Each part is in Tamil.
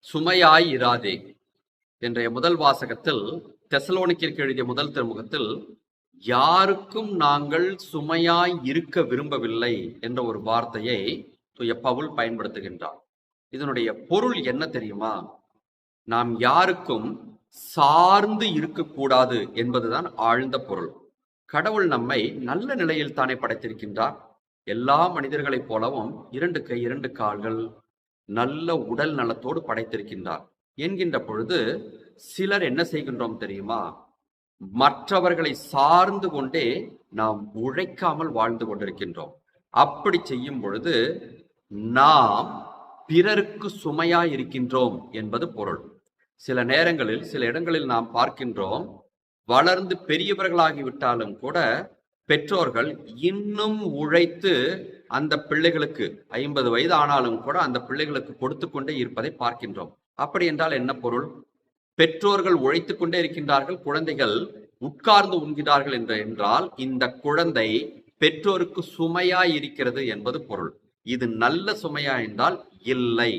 சுமையாய் இராதே என்ற முதல் வாசகத்தில் தெசலோனிக்கேயருக்கு எழுதிய முதல் திருமுகத்தில் யாருக்கும் நாங்கள் சுமையாய் இருக்க விரும்பவில்லை என்ற ஒரு வார்த்தையை தூய பவுல் பயன்படுத்துகின்றார். இதனுடைய பொருள் என்ன தெரியுமா? நாம் யாருக்கும் சார்ந்து இருக்கக்கூடாது என்பதுதான் ஆழ்ந்த பொருள். கடவுள் நம்மை நல்ல நிலையில் தானே படைத்திருக்கின்றார். எல்லா மனிதர்களைப் போலவும் 2 கை 2 கால்கள் நல்ல உடல் நலத்தோடு படைத்திருக்கின்றார் என்கின்ற பொழுது சிலர் என்ன செய்கின்றோம் தெரியுமா? மற்றவர்களை சார்ந்து கொண்டே நாம் உழைக்காமல் வாழ்ந்து கொண்டிருக்கின்றோம். அப்படி செய்யும் பொழுது நாம் பிறருக்கு சுமையாய் இருக்கின்றோம் என்பது பொருள். சில நேரங்களில் சில இடங்களில் நாம் பார்க்கின்றோம், வளர்ந்து பெரியவர்களாகிவிட்டாலும் கூட பெற்றோர்கள் இன்னும் உழைத்து அந்த பிள்ளைகளுக்கு 50 வயது ஆனாலும் கூட அந்த பிள்ளைகளுக்கு கொடுத்து கொண்டே இருப்பதை பார்க்கின்றோம். அப்படி என்றால் என்ன பொருள்? பெற்றோர்கள் உழைத்து கொண்டே இருக்கின்றார்கள், குழந்தைகள் உட்கார்ந்து உண்கிறார்கள் என்றால் இந்த குழந்தை பெற்றோருக்கு சுமையாய் இருக்கிறது என்பது பொருள். இது நல்ல சுமையா என்றால் இல்லை,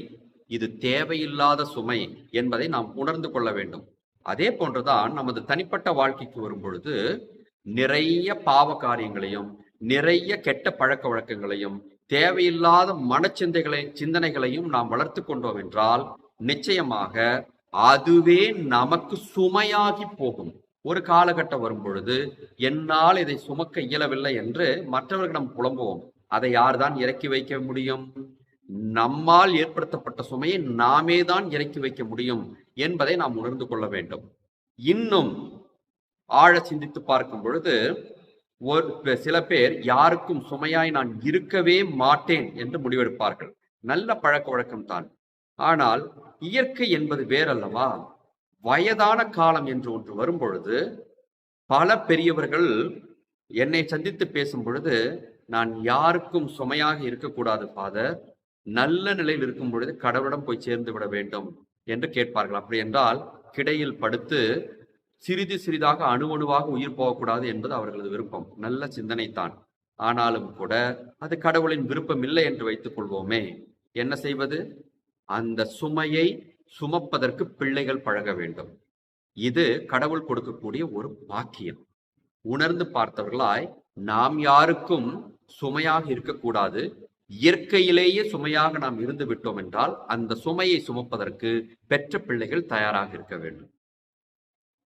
இது தேவையில்லாத சுமை என்பதை நாம் உணர்ந்து கொள்ள வேண்டும். அதே போன்றுதான் நமது தனிப்பட்ட வாழ்க்கைக்கு வரும் பொழுது நிறைய பாவ காரியங்களையும் நிறைய கெட்ட பழக்க வழக்கங்களையும் தேவையில்லாத சிந்தனைகளையும் நாம் வளர்த்து கொண்டோம் என்றால் நிச்சயமாக அதுவே நமக்கு சுமையாகி போகும். ஒரு காலகட்டம் வரும் பொழுது என்னால் இதை சுமக்க இயலவில்லை என்று மற்றவர்களிடம் புலம்புவோம். அதை யார்தான் இறக்கி வைக்க முடியும்? நம்மால் ஏற்படுத்தப்பட்ட சுமையை நாமே தான் இறக்கி வைக்க முடியும் என்பதை நாம் உணர்ந்து கொள்ள வேண்டும். இன்னும் ஆழ சிந்தித்து பார்க்கும் பொழுது சில பேர் யாருக்கும் சுமையாய் நான் இருக்கவே மாட்டேன் என்று முடிவெடுப்பார்கள். நல்ல பழக்க வழக்கம் தான். ஆனால் இயற்கை என்பது வேறல்லவா? வயதான காலம் என்று ஒன்று வரும் பொழுது பல பெரியவர்கள் என்னை சந்தித்து பேசும் பொழுது, நான் யாருக்கும் சுமையாக இருக்கக்கூடாது ஃபாதர், நல்ல நிலையில் இருக்கும் பொழுது கடவுளிடம் போய் சேர்ந்து விட வேண்டும் என்று கேட்பார்கள். அப்படி என்றால் கிடையில் படுத்து சிறிது சிறிதாக அணுவாக உயிர் போகக்கூடாது என்பது அவர்களது விருப்பம். நல்ல சிந்தனைத்தான். ஆனாலும் கூட அது கடவுளின் விருப்பம் இல்லை என்று வைத்துக் கொள்வோமே, என்ன செய்வது? அந்த சுமையை சுமப்பதற்கு பிள்ளைகள் பழக வேண்டும். இது கடவுள் கொடுக்கக்கூடிய ஒரு பாக்கியம். உணர்ந்து பார்த்தவர்களாய் நாம் யாருக்கும் சுமையாக இருக்கக்கூடாது. இயற்கையிலேயே சுமையாக நாம் இருந்து விட்டோம் என்றால் அந்த சுமையை சுமப்பதற்கு பெற்ற பிள்ளைகள் தயாராக இருக்க வேண்டும்.